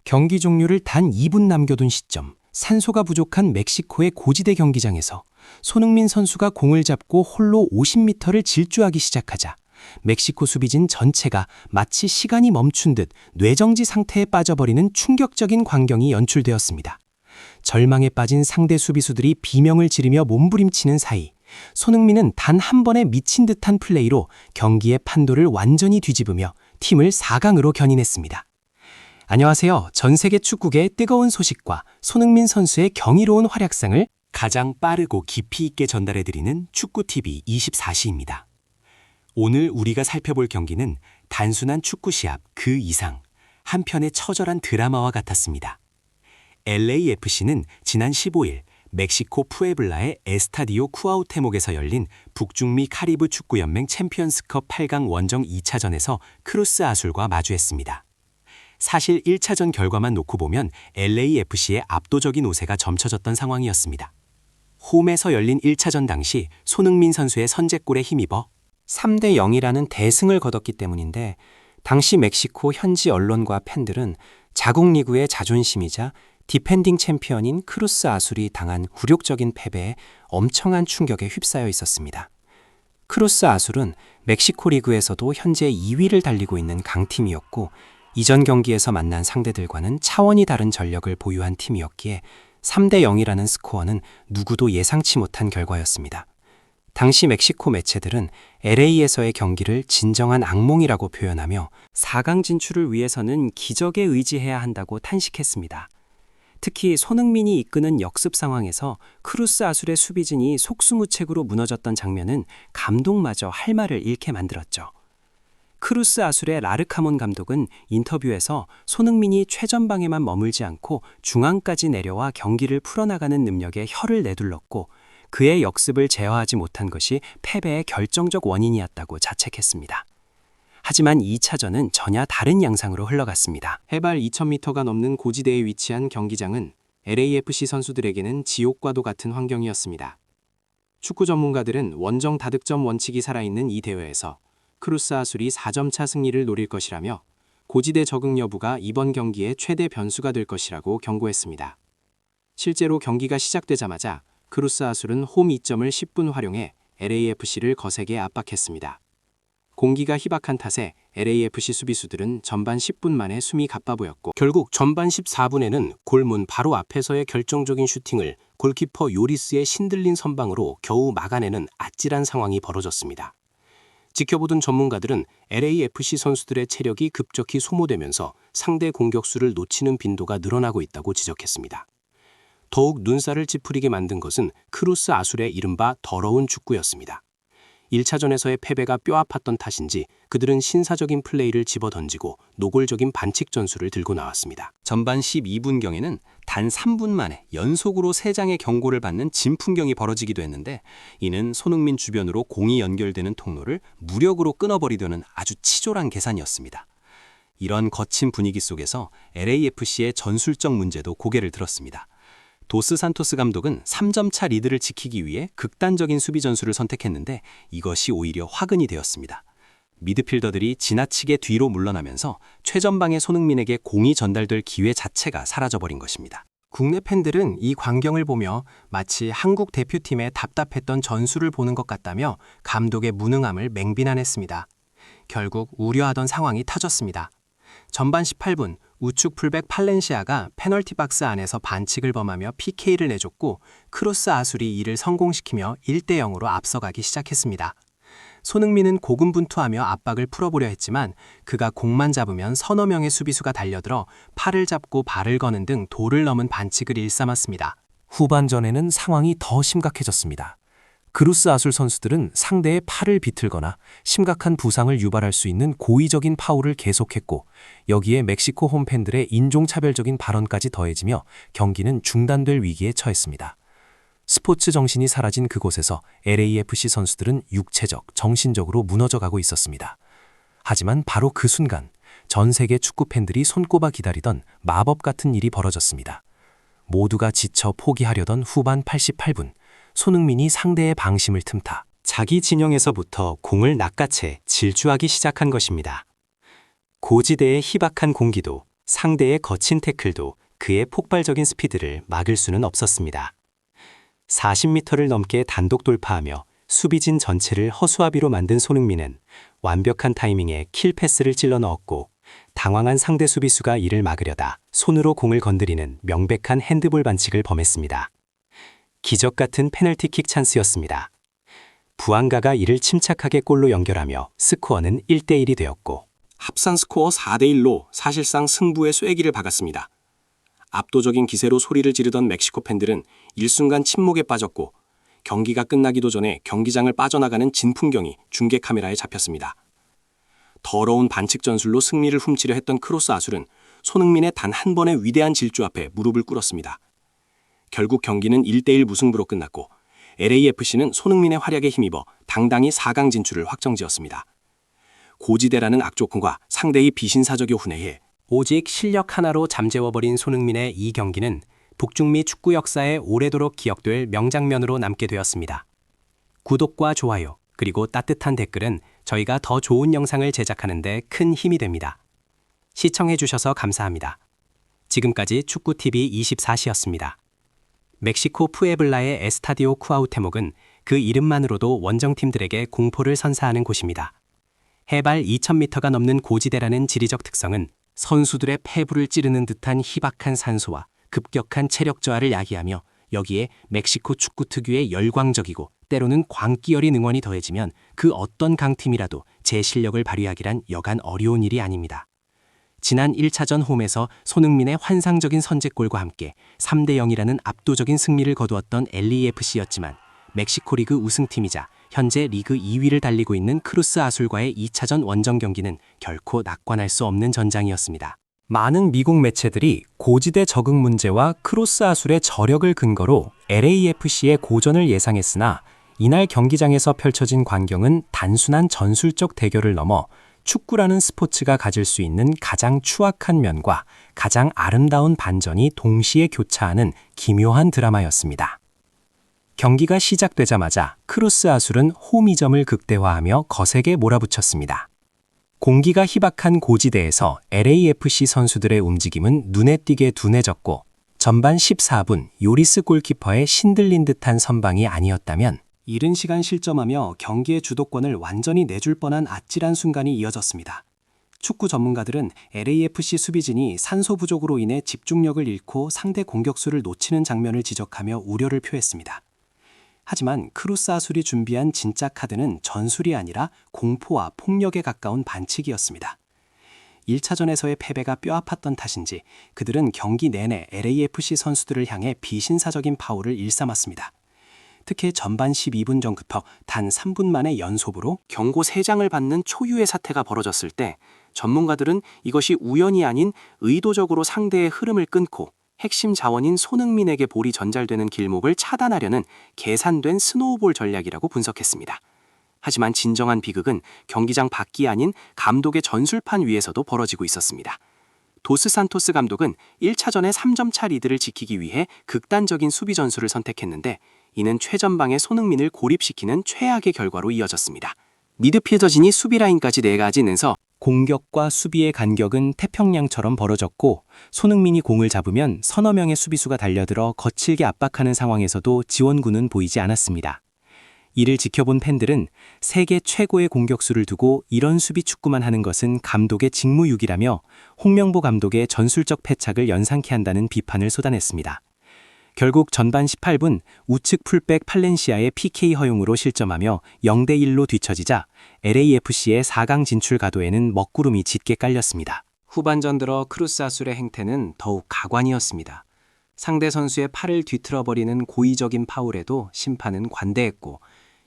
경기 종료를 단 2분 남겨둔 시점, 산소가 부족한 멕시코의 고지대 경기장에서 손흥민 선수가 공을 잡고 홀로 50m를 질주하기 시작하자 멕시코 수비진 전체가 마치 시간이 멈춘 듯 뇌정지 상태에 빠져버리는 충격적인 광경이 연출되었습니다. 절망에 빠진 상대 수비수들이 비명을 지르며 몸부림치는 사이 손흥민은 단 한 번의 미친 듯한 플레이로 경기의 판도를 완전히 뒤집으며 팀을 4강으로 견인했습니다. 안녕하세요. 전 세계 축구계의 뜨거운 소식과 손흥민 선수의 경이로운 활약상을 가장 빠르고 깊이 있게 전달해드리는 축구TV 24시입니다. 오늘 우리가 살펴볼 경기는 단순한 축구 시합 그 이상, 한 편의 처절한 드라마와 같았습니다. LAFC는 지난 15일 멕시코 푸에블라의 에스타디오 쿠아우테목에서 열린 북중미 카리브 축구연맹 챔피언스컵 8강 원정 2차전에서 크루스 아술과 마주했습니다. 사실 1차전 결과만 놓고 보면 LAFC의 압도적인 우세가 점쳐졌던 상황이었습니다. 홈에서 열린 1차전 당시 손흥민 선수의 선제골에 힘입어 3대 0이라는 대승을 거뒀기 때문인데, 당시 멕시코 현지 언론과 팬들은 자국 리그의 자존심이자 디펜딩 챔피언인 크루스 아술이 당한 굴욕적인 패배에 엄청난 충격에 휩싸여 있었습니다. 크루스 아술은 멕시코 리그에서도 현재 2위를 달리고 있는 강팀이었고, 이전 경기에서 만난 상대들과는 차원이 다른 전력을 보유한 팀이었기에 3대 0이라는 스코어는 누구도 예상치 못한 결과였습니다. 당시 멕시코 매체들은 LA에서의 경기를 진정한 악몽이라고 표현하며 4강 진출을 위해서는 기적에 의지해야 한다고 탄식했습니다. 특히 손흥민이 이끄는 역습 상황에서 크루스 아술의 수비진이 속수무책으로 무너졌던 장면은 감독마저 할 말을 잃게 만들었죠. 크루스 아술의 라르카몬 감독은 인터뷰에서 손흥민이 최전방에만 머물지 않고 중앙까지 내려와 경기를 풀어나가는 능력에 혀를 내둘렀고, 그의 역습을 제어하지 못한 것이 패배의 결정적 원인이었다고 자책했습니다. 하지만 2차전은 전혀 다른 양상으로 흘러갔습니다. 해발 2000m가 넘는 고지대에 위치한 경기장은 LAFC 선수들에게는 지옥과도 같은 환경이었습니다. 축구 전문가들은 원정 다득점 원칙이 살아있는 이 대회에서 크루스 아술이 4점차 승리를 노릴 것이라며 고지대 적응 여부가 이번 경기의 최대 변수가 될 것이라고 경고했습니다. 실제로 경기가 시작되자마자 크루스 아술은 홈 2점을 10분 활용해 LAFC를 거세게 압박했습니다. 공기가 희박한 탓에 LAFC 수비수들은 전반 10분 만에 숨이 가빠보였고, 결국 전반 14분에는 골문 바로 앞에서의 결정적인 슈팅을 골키퍼 요리스의 신들린 선방으로 겨우 막아내는 아찔한 상황이 벌어졌습니다. 지켜보던 전문가들은 LAFC 선수들의 체력이 급격히 소모되면서 상대 공격수를 놓치는 빈도가 늘어나고 있다고 지적했습니다. 더욱 눈살을 찌푸리게 만든 것은 크루스 아술의 이른바 더러운 축구였습니다. 1차전에서의 패배가 뼈아팠던 탓인지 그들은 신사적인 플레이를 집어던지고 노골적인 반칙 전술을 들고 나왔습니다. 전반 12분경에는 단 3분 만에 연속으로 3장의 경고를 받는 진풍경이 벌어지기도 했는데, 이는 손흥민 주변으로 공이 연결되는 통로를 무력으로 끊어버리려는 아주 치졸한 계산이었습니다. 이런 거친 분위기 속에서 LAFC의 전술적 문제도 고개를 들었습니다. 도스 산토스 감독은 3점차 리드를 지키기 위해 극단적인 수비 전술을 선택했는데, 이것이 오히려 화근이 되었습니다. 미드필더들이 지나치게 뒤로 물러나면서 최전방의 손흥민에게 공이 전달될 기회 자체가 사라져버린 것입니다. 국내 팬들은 이 광경을 보며 마치 한국 대표팀의 답답했던 전술을 보는 것 같다며 감독의 무능함을 맹비난했습니다. 결국 우려하던 상황이 터졌습니다. 전반 18분 우측 풀백 팔렌시아가 페널티 박스 안에서 반칙을 범하며 PK를 내줬고, 크루스 아술이 이를 성공시키며 1대 0으로 앞서가기 시작했습니다. 손흥민은 고군분투하며 압박을 풀어보려 했지만 그가 공만 잡으면 서너 명의 수비수가 달려들어 팔을 잡고 발을 거는 등 도를 넘은 반칙을 일삼았습니다. 후반전에는 상황이 더 심각해졌습니다. 크루스 아술 선수들은 상대의 팔을 비틀거나 심각한 부상을 유발할 수 있는 고의적인 파울을 계속했고, 여기에 멕시코 홈팬들의 인종차별적인 발언까지 더해지며 경기는 중단될 위기에 처했습니다. 스포츠 정신이 사라진 그곳에서 LAFC 선수들은 육체적, 정신적으로 무너져가고 있었습니다. 하지만 바로 그 순간 전 세계 축구 팬들이 손꼽아 기다리던 마법 같은 일이 벌어졌습니다. 모두가 지쳐 포기하려던 후반 88분, 손흥민이 상대의 방심을 틈타 자기 진영에서부터 공을 낚아채 질주하기 시작한 것입니다. 고지대의 희박한 공기도 상대의 거친 태클도 그의 폭발적인 스피드를 막을 수는 없었습니다. 40m를 넘게 단독 돌파하며 수비진 전체를 허수아비로 만든 손흥민은 완벽한 타이밍에 킬 패스를 찔러 넣었고, 당황한 상대 수비수가 이를 막으려다 손으로 공을 건드리는 명백한 핸드볼 반칙을 범했습니다. 기적 같은 페널티킥 찬스였습니다. 부안가가 이를 침착하게 골로 연결하며 스코어는 1대1이 되었고, 합산 스코어 4대1로 사실상 승부의 쐐기를 박았습니다. 압도적인 기세로 소리를 지르던 멕시코 팬들은 일순간 침묵에 빠졌고, 경기가 끝나기도 전에 경기장을 빠져나가는 진풍경이 중계 카메라에 잡혔습니다. 더러운 반칙 전술로 승리를 훔치려 했던 크로스 아술은 손흥민의 단 한 번의 위대한 질주 앞에 무릎을 꿇었습니다. 결국 경기는 1대1 무승부로 끝났고, LAFC는 손흥민의 활약에 힘입어 당당히 4강 진출을 확정지었습니다. 고지대라는 악조건과 상대의 비신사적여 훈회에 오직 실력 하나로 잠재워버린 손흥민의 이 경기는 북중미 축구 역사에 오래도록 기억될 명장면으로 남게 되었습니다. 구독과 좋아요, 그리고 따뜻한 댓글은 저희가 더 좋은 영상을 제작하는 데 큰 힘이 됩니다. 시청해주셔서 감사합니다. 지금까지 축구TV 24시였습니다. 멕시코 푸에블라의 에스타디오 쿠아우테목은 그 이름만으로도 원정팀들에게 공포를 선사하는 곳입니다. 해발 2000m가 넘는 고지대라는 지리적 특성은 선수들의 폐부를 찌르는 듯한 희박한 산소와 급격한 체력 저하를 야기하며, 여기에 멕시코 축구 특유의 열광적이고 때로는 광기 어린 응원이 더해지면 그 어떤 강팀이라도 제 실력을 발휘하기란 여간 어려운 일이 아닙니다. 지난 1차전 홈에서 손흥민의 환상적인 선제골과 함께 3대0이라는 압도적인 승리를 거두었던 LAFC였지만, 멕시코 리그 우승팀이자 현재 리그 2위를 달리고 있는 크루스 아술과의 2차전 원정 경기는 결코 낙관할 수 없는 전장이었습니다. 많은 미국 매체들이 고지대 적응 문제와 크로스 아술의 저력을 근거로 LAFC의 고전을 예상했으나, 이날 경기장에서 펼쳐진 광경은 단순한 전술적 대결을 넘어 축구라는 스포츠가 가질 수 있는 가장 추악한 면과 가장 아름다운 반전이 동시에 교차하는 기묘한 드라마였습니다. 경기가 시작되자마자 크루스 아술은 홈이점을 극대화하며 거세게 몰아붙였습니다. 공기가 희박한 고지대에서 LAFC 선수들의 움직임은 눈에 띄게 둔해졌고, 전반 14분 요리스 골키퍼의 신들린 듯한 선방이 아니었다면 이른 시간 실점하며 경기의 주도권을 완전히 내줄 뻔한 아찔한 순간이 이어졌습니다. 축구 전문가들은 LAFC 수비진이 산소 부족으로 인해 집중력을 잃고 상대 공격수를 놓치는 장면을 지적하며 우려를 표했습니다. 하지만 크루스 아술이 준비한 진짜 카드는 전술이 아니라 공포와 폭력에 가까운 반칙이었습니다. 1차전에서의 패배가 뼈아팠던 탓인지 그들은 경기 내내 LAFC 선수들을 향해 비신사적인 파울을 일삼았습니다. 특히 전반 12분 전부터 단 3분 만에 연속으로 경고 3장을 받는 초유의 사태가 벌어졌을 때, 전문가들은 이것이 우연이 아닌 의도적으로 상대의 흐름을 끊고 핵심 자원인 손흥민에게 볼이 전달되는 길목을 차단하려는 계산된 스노우볼 전략이라고 분석했습니다. 하지만 진정한 비극은 경기장 밖이 아닌 감독의 전술판 위에서도 벌어지고 있었습니다. 도스 산토스 감독은 1차전의 3점차 리드를 지키기 위해 극단적인 수비 전술을 선택했는데, 이는 최전방의 손흥민을 고립시키는 최악의 결과로 이어졌습니다. 미드필더진이 수비 라인까지 내가지면서 공격과 수비의 간격은 태평양처럼 벌어졌고, 손흥민이 공을 잡으면 서너 명의 수비수가 달려들어 거칠게 압박하는 상황에서도 지원군은 보이지 않았습니다. 이를 지켜본 팬들은 세계 최고의 공격수를 두고 이런 수비 축구만 하는 것은 감독의 직무유기라며 홍명보 감독의 전술적 패착을 연상케 한다는 비판을 쏟아냈습니다. 결국 전반 18분 우측 풀백 팔렌시아의 PK 허용으로 실점하며 0대1로 뒤처지자 LAFC의 4강 진출 가도에는 먹구름이 짙게 깔렸습니다. 후반전 들어 크루스 아술의 행태는 더욱 가관이었습니다. 상대 선수의 팔을 뒤틀어버리는 고의적인 파울에도 심판은 관대했고,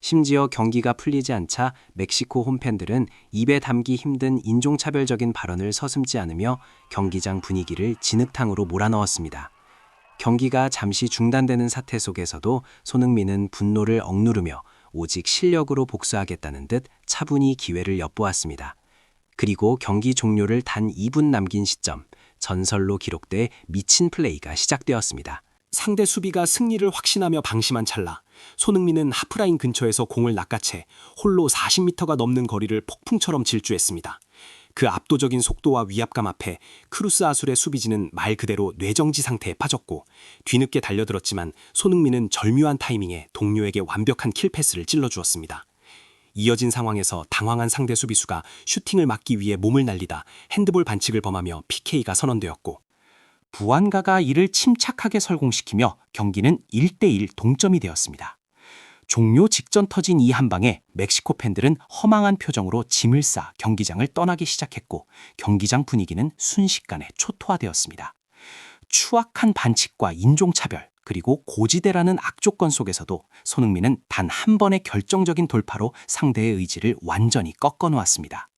심지어 경기가 풀리지 않자 멕시코 홈팬들은 입에 담기 힘든 인종차별적인 발언을 서슴지 않으며 경기장 분위기를 진흙탕으로 몰아넣었습니다. 경기가 잠시 중단되는 사태 속에서도 손흥민은 분노를 억누르며 오직 실력으로 복수하겠다는 듯 차분히 기회를 엿보았습니다. 그리고 경기 종료를 단 2분 남긴 시점, 전설로 기록돼 미친 플레이가 시작되었습니다. 상대 수비가 승리를 확신하며 방심한 찰나, 손흥민은 하프라인 근처에서 공을 낚아채 홀로 40m가 넘는 거리를 폭풍처럼 질주했습니다. 그 압도적인 속도와 위압감 앞에 크루스 아술의 수비진은 말 그대로 뇌정지 상태에 빠졌고 뒤늦게 달려들었지만 손흥민은 절묘한 타이밍에 동료에게 완벽한 킬패스를 찔러주었습니다. 이어진 상황에서 당황한 상대 수비수가 슈팅을 막기 위해 몸을 날리다 핸드볼 반칙을 범하며 PK가 선언되었고 부안가가 이를 침착하게 설공시키며 경기는 1대1 동점이 되었습니다. 종료 직전 터진 이 한 방에 멕시코 팬들은 허망한 표정으로 짐을 싸 경기장을 떠나기 시작했고 경기장 분위기는 순식간에 초토화되었습니다. 추악한 반칙과 인종차별 그리고 고지대라는 악조건 속에서도 손흥민은 단 한 번의 결정적인 돌파로 상대의 의지를 완전히 꺾어놓았습니다.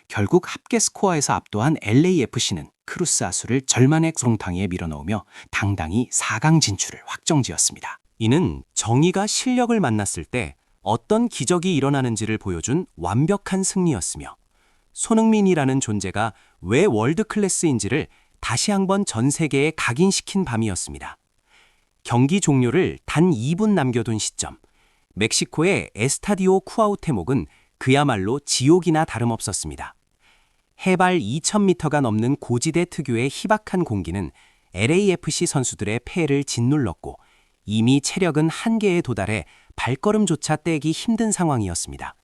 결국 합계 스코어에서 압도한 LAFC는 크루스 아수를 절만의 구렁텅이에 밀어넣으며 당당히 4강 진출을 확정지었습니다. 이는 정의가 실력을 만났을 때 어떤 기적이 일어나는지를 보여준 완벽한 승리였으며 손흥민이라는 존재가 왜 월드 클래스인지를 다시 한번 전 세계에 각인시킨 밤이었습니다. 경기 종료를 단 2분 남겨둔 시점, 멕시코의 에스타디오 쿠아우테목은 그야말로 지옥이나 다름없었습니다. 해발 2,000m가 넘는 고지대 특유의 희박한 공기는 LAFC 선수들의 폐를 짓눌렀고 이미 체력은 한계에 도달해 발걸음조차 떼기 힘든 상황이었습니다.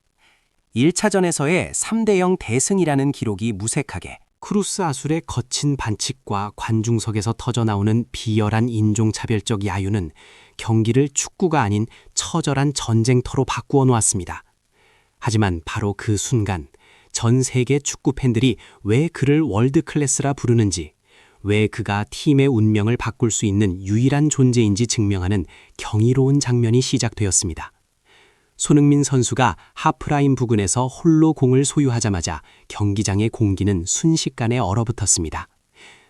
1차전에서의 3대0 대승이라는 기록이 무색하게 크루스 아술의 거친 반칙과 관중석에서 터져나오는 비열한 인종차별적 야유는 경기를 축구가 아닌 처절한 전쟁터로 바꾸어 놓았습니다. 하지만 바로 그 순간 전 세계 축구 팬들이 왜 그를 월드클래스라 부르는지, 왜 그가 팀의 운명을 바꿀 수 있는 유일한 존재인지 증명하는 경이로운 장면이 시작되었습니다. 손흥민 선수가 하프라인 부근에서 홀로 공을 소유하자마자 경기장의 공기는 순식간에 얼어붙었습니다.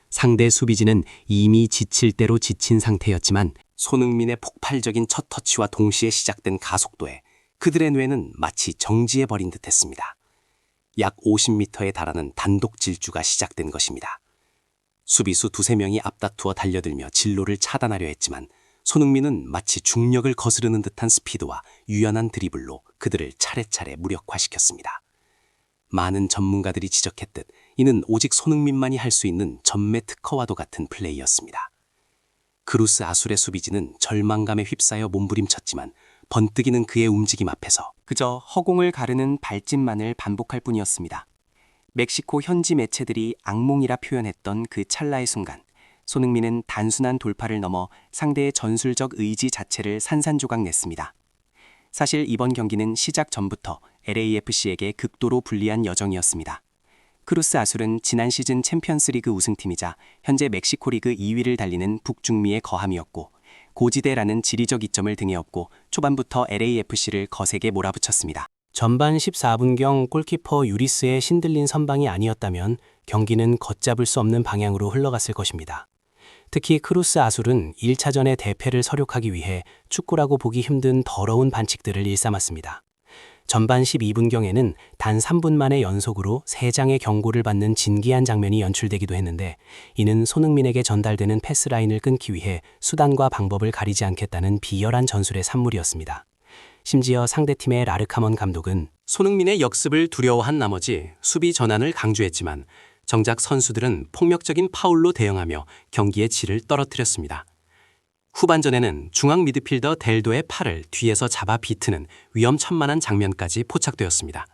상대 수비진은 이미 지칠 대로 지친 상태였지만 손흥민의 폭발적인 첫 터치와 동시에 시작된 가속도에 그들의 뇌는 마치 정지해버린 듯했습니다. 약 50m에 달하는 단독 질주가 시작된 것입니다. 수비수 두세 명이 앞다투어 달려들며 진로를 차단하려 했지만 손흥민은 마치 중력을 거스르는 듯한 스피드와 유연한 드리블로 그들을 차례차례 무력화시켰습니다. 많은 전문가들이 지적했듯 이는 오직 손흥민만이 할 수 있는 전매 특허와도 같은 플레이였습니다. 크루스 아술의 수비진은 절망감에 휩싸여 몸부림쳤지만 번뜩이는 그의 움직임 앞에서 그저 허공을 가르는 발짓만을 반복할 뿐이었습니다. 멕시코 현지 매체들이 악몽이라 표현했던 그 찰나의 순간, 손흥민은 단순한 돌파를 넘어 상대의 전술적 의지 자체를 산산조각 냈습니다. 사실 이번 경기는 시작 전부터 LAFC에게 극도로 불리한 여정이었습니다. 크루스 아술은 지난 시즌 챔피언스리그 우승팀이자 현재 멕시코 리그 2위를 달리는 북중미의 거함이었고 고지대라는 지리적 이점을 등에 업고 초반부터 LAFC를 거세게 몰아붙였습니다. 전반 14분경 골키퍼 유리스의 신들린 선방이 아니었다면 경기는 걷잡을 수 없는 방향으로 흘러갔을 것입니다. 특히 크루스 아술은 1차전의 대패를 서력하기 위해 축구라고 보기 힘든 더러운 반칙들을 일삼았습니다. 전반 12분경에는 단 3분 만에 연속으로 3장의 경고를 받는 진기한 장면이 연출되기도 했는데 이는 손흥민에게 전달되는 패스라인을 끊기 위해 수단과 방법을 가리지 않겠다는 비열한 전술의 산물이었습니다. 심지어 상대팀의 라르카몬 감독은 손흥민의 역습을 두려워한 나머지 수비 전환을 강조했지만 정작 선수들은 폭력적인 파울로 대응하며 경기의 질을 떨어뜨렸습니다. 후반전에는 중앙 미드필더 델도의 팔을 뒤에서 잡아 비트는 위험천만한 장면까지 포착되었습니다.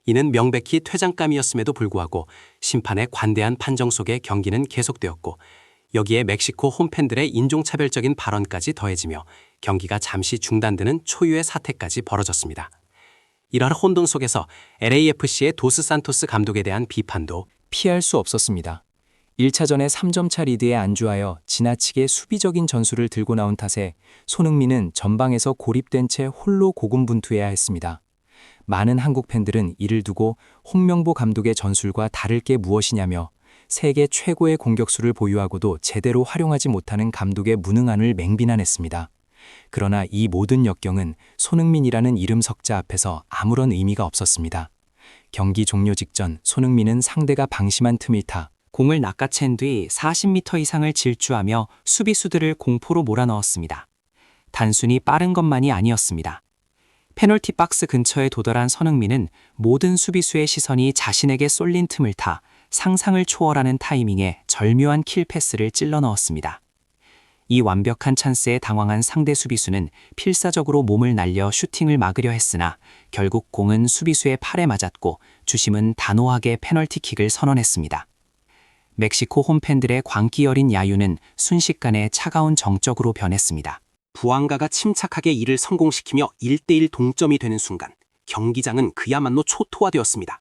이는 명백히 퇴장감이었음에도 불구하고 심판의 관대한 판정 속에 경기는 계속되었고 여기에 멕시코 홈팬들의 인종차별적인 발언까지 더해지며 경기가 잠시 중단되는 초유의 사태까지 벌어졌습니다. 이러한 혼돈 속에서 LAFC의 도스 산토스 감독에 대한 비판도 피할 수 없었습니다. 1차전에 3점차 리드에 안주하여 지나치게 수비적인 전술을 들고 나온 탓에 손흥민은 전방에서 고립된 채 홀로 고군분투해야 했습니다. 많은 한국 팬들은 이를 두고 홍명보 감독의 전술과 다를 게 무엇이냐며 세계 최고의 공격수를 보유하고도 제대로 활용하지 못하는 감독의 무능함을 맹비난했습니다. 그러나 이 모든 역경은 손흥민이라는 이름 석자 앞에서 아무런 의미가 없었습니다. 경기 종료 직전 손흥민은 상대가 방심한 틈을 타 공을 낚아챈 뒤 40m 이상을 질주하며 수비수들을 공포로 몰아넣었습니다. 단순히 빠른 것만이 아니었습니다. 페널티 박스 근처에 도달한 손흥민은 모든 수비수의 시선이 자신에게 쏠린 틈을 타 상상을 초월하는 타이밍에 절묘한 킬 패스를 찔러 넣었습니다. 이 완벽한 찬스에 당황한 상대 수비수는 필사적으로 몸을 날려 슈팅을 막으려 했으나 결국 공은 수비수의 팔에 맞았고 주심은 단호하게 페널티킥을 선언했습니다. 멕시코 홈팬들의 광기 어린 야유는 순식간에 차가운 정적으로 변했습니다. 부안가가 침착하게 이를 성공시키며 1대1 동점이 되는 순간 경기장은 그야말로 초토화되었습니다.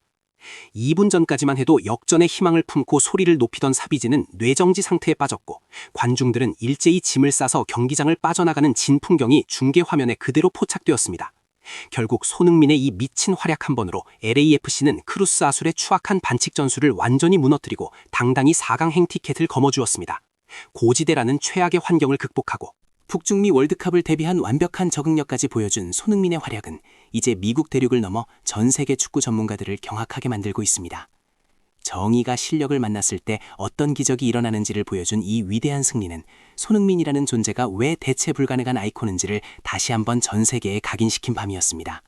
2분 전까지만 해도 역전의 희망을 품고 소리를 높이던 사비지는 뇌정지 상태에 빠졌고 관중들은 일제히 짐을 싸서 경기장을 빠져나가는 진풍경이 중계 화면에 그대로 포착되었습니다. 결국 손흥민의 이 미친 활약 한 번으로 LAFC는 크루스 아술의 추악한 반칙 전술을 완전히 무너뜨리고 당당히 4강 행티켓을 거머쥐었습니다. 고지대라는 최악의 환경을 극복하고 북중미 월드컵을 대비한 완벽한 적응력까지 보여준 손흥민의 활약은 이제 미국 대륙을 넘어 전 세계 축구 전문가들을 경악하게 만들고 있습니다. 정의가 실력을 만났을 때 어떤 기적이 일어나는지를 보여준 이 위대한 승리는 손흥민이라는 존재가 왜 대체 불가능한 아이콘인지를 다시 한번 전 세계에 각인시킨 밤이었습니다.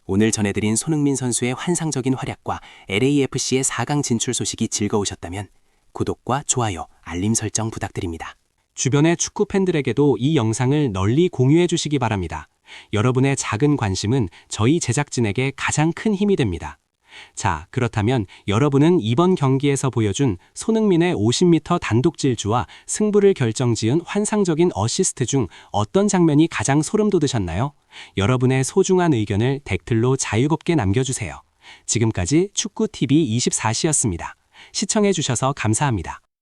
오늘 전해드린 손흥민 선수의 환상적인 활약과 LAFC의 4강 진출 소식이 즐거우셨다면 구독과 좋아요, 알림 설정 부탁드립니다. 주변의 축구 팬들에게도 이 영상을 널리 공유해 주시기 바랍니다. 여러분의 작은 관심은 저희 제작진에게 가장 큰 힘이 됩니다. 자, 그렇다면 여러분은 이번 경기에서 보여준 손흥민의 50m 단독 질주와 승부를 결정지은 환상적인 어시스트 중 어떤 장면이 가장 소름 돋으셨나요? 여러분의 소중한 의견을 댓글로 자유롭게 남겨주세요. 지금까지 축구TV 24시였습니다. 시청해주셔서 감사합니다.